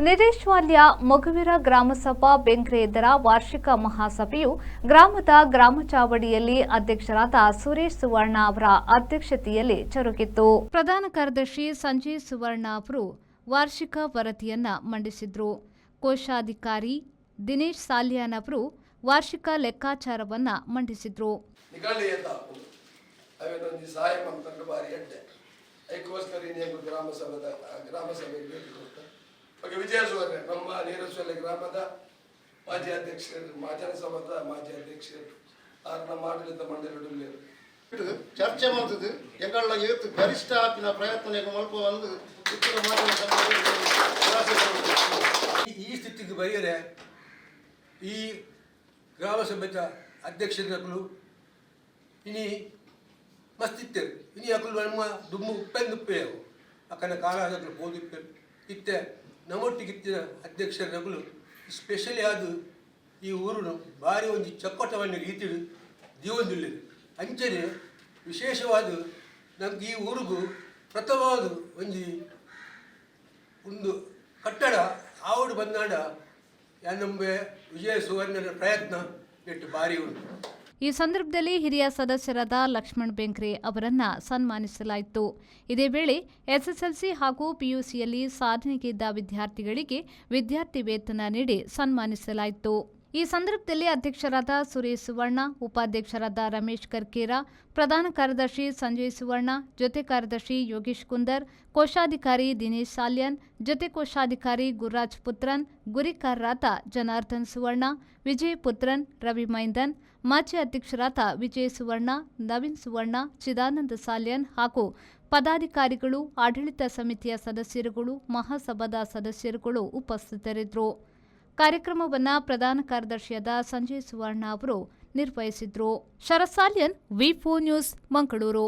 ನಿರೇಶ್ವಾಲ್ಯ ಮೊಗವೀರ ಗ್ರಾಮಸಭಾ ಬೆಂಗ್ರೆಯದ್ದರ ವಾರ್ಷಿಕ ಮಹಾಸಭೆಯು ಗ್ರಾಮದ ಗ್ರಾಮಚಾವಡಿಯಲ್ಲಿ ಅಧ್ಯಕ್ಷರಾದ ಸುರೇಶ್ ಸುವರ್ಣ ಅವರ ಅಧ್ಯಕ್ಷತೆಯಲ್ಲಿ ಜರುಗಿತು. ಪ್ರಧಾನ ಕಾರ್ಯದರ್ಶಿ ಸಂಜಯ್ ಸುವರ್ಣ ಅವರು ವಾರ್ಷಿಕ ವರದಿಯನ್ನ ಮಂಡಿಸಿದ್ರು. ಕೋಶಾಧಿಕಾರಿ ದಿನೇಶ್ ಸಾಲ್ಯಾನ್ ಅವರು ವಾರ್ಷಿಕ ಲೆಕ್ಕಾಚಾರವನ್ನ ಮಂಡಿಸಿದ್ರು. ವಿಜಯಸುವರ್ಣ ನಮ್ಮ ನೀರಸ್ವಾಲ್ಯ ಗ್ರಾಮದ ಮಾಜಿ ಅಧ್ಯಕ್ಷರು, ಮಹಾಜನ ಸಭಾದ ಮಾಜಿ ಅಧ್ಯಕ್ಷರು, ನಮ್ಮ ಆಡಳಿತ ಮಂಡಳಿ ಚರ್ಚೆ ಮಾಡ್ತದೆ ಎಂಗಳ ಏತು ಗರಿಷ್ಠ ಆಪಿನ ಪ್ರಯತ್ನ ಮಲ್ಪ ಒಂದು ಈ ಸ್ಥಿತಿಗೆ ಬರೆಯರೆ ಈ ಗ್ರಾಮ ಸಭೆಯ ಅಧ್ಯಕ್ಷರುಗಳು ಇನಿ ಮಸ್ತಿತ್ತರು ಇನಿ ಅಕಲು ನಮ್ಮ ದುಮ್ಮು ಉಪ್ಪೆಂದುಪ್ಪೆಯವು ಅಕ್ಕನ ಕಾಲ ಓದಿಪ್ಪರು ಇತ್ತೆ ನಮ್ಮೊಟ್ಟಿಗಿತ್ತಿನ ಅಧ್ಯಕ್ಷರುಗಳು ಸ್ಪೆಷಲಿ ಅದು ಈ ಊರು ಭಾರಿ ಒಂದು ಚಪ್ಪಟವನ್ನು ರೀತಿ ದೀವೊಂದಿಲ್ಲದು ಅಂಚನೆ ವಿಶೇಷವಾದ ನಮ್ಗೆ ಈ ಊರಿಗೂ ಪ್ರಥಮವಾದ ಒಂದು ಕಟ್ಟಡ ಆವಡು ಬಂದಾಡ ಯಾನಂಬೆ ವಿಜಯ ಸುವರ್ಣನ ಪ್ರಯತ್ನ ಎಷ್ಟು ಭಾರಿ ಉಂಟು. ಈ ಸಂದರ್ಭದಲ್ಲಿ ಹಿರಿಯ ಸದಸ್ಯರಾದ ಲಕ್ಷ್ಮಣ್ ಬೆಂಗ್ರೆ ಅವರನ್ನ ಸನ್ಮಾನಿಸಲಾಯಿತು. ಇದೇ ವೇಳೆ ಎಸ್ಎಸ್ಎಲ್ಸಿ ಹಾಗೂ ಪಿಯುಸಿಯಲ್ಲಿ ಸಾಧನೆಗಿದ್ದ ವಿದ್ಯಾರ್ಥಿಗಳಿಗೆ ವಿದ್ಯಾರ್ಥಿ ವೇತನ ನೀಡಿ ಸನ್ಮಾನಿಸಲಾಯಿತು. ಈ ಸಂದರ್ಭದಲ್ಲಿ ಅಧ್ಯಕ್ಷರಾದ ಸುರೇಶ್ ಸುವರ್ಣ, ಉಪಾಧ್ಯಕ್ಷರಾದ ರಮೇಶ್ ಕರ್ಕೇರ, ಪ್ರಧಾನ ಕಾರ್ಯದರ್ಶಿ ಸಂಜಯ್ ಸುವರ್ಣ, ಜೊತೆ ಕಾರ್ಯದರ್ಶಿ ಯೋಗೇಶ್ ಕುಂದರ್, ಕೋಶಾಧಿಕಾರಿ ದಿನೇಶ್ ಸಾಲ್ಯನ್, ಜೊತೆ ಕೋಶಾಧಿಕಾರಿ ಗುರುರಾಜ್ ಪುತ್ರನ್, ಗುರಿಕಾರರಾದ ಜನಾರ್ದನ್ ಸುವರ್ಣ, ವಿಜಯ್ ಪುತ್ರನ್, ರವಿ ಮೈಂದನ್, ಮಾಜಿ ಅಧ್ಯಕ್ಷರಾದ ವಿಜಯ್ ಸುವರ್ಣ, ನವೀನ್ ಸುವರ್ಣ, ಚಿದಾನಂದ ಸಾಲ್ಯನ್ ಹಾಗೂ ಪದಾಧಿಕಾರಿಗಳು, ಆಡಳಿತ ಸಮಿತಿಯ ಸದಸ್ಯರುಗಳು, ಮಹಾಸಭಾದ ಸದಸ್ಯರುಗಳು ಉಪಸ್ಥಿತರಿದ್ದರು. ಕಾರ್ಯಕ್ರಮವನ್ನು ಪ್ರಧಾನ ಕಾರ್ಯದರ್ಶಿಯಾದ ಸಂಜಯ್ ಸುವರ್ಣ ಅವರು ನಿರ್ವಹಿಸಿದ್ರು. ಶರತ್ ಸಾಲ್ಯನ್, ವಿ4 ನ್ಯೂಸ್, ಮಂಗಳೂರು.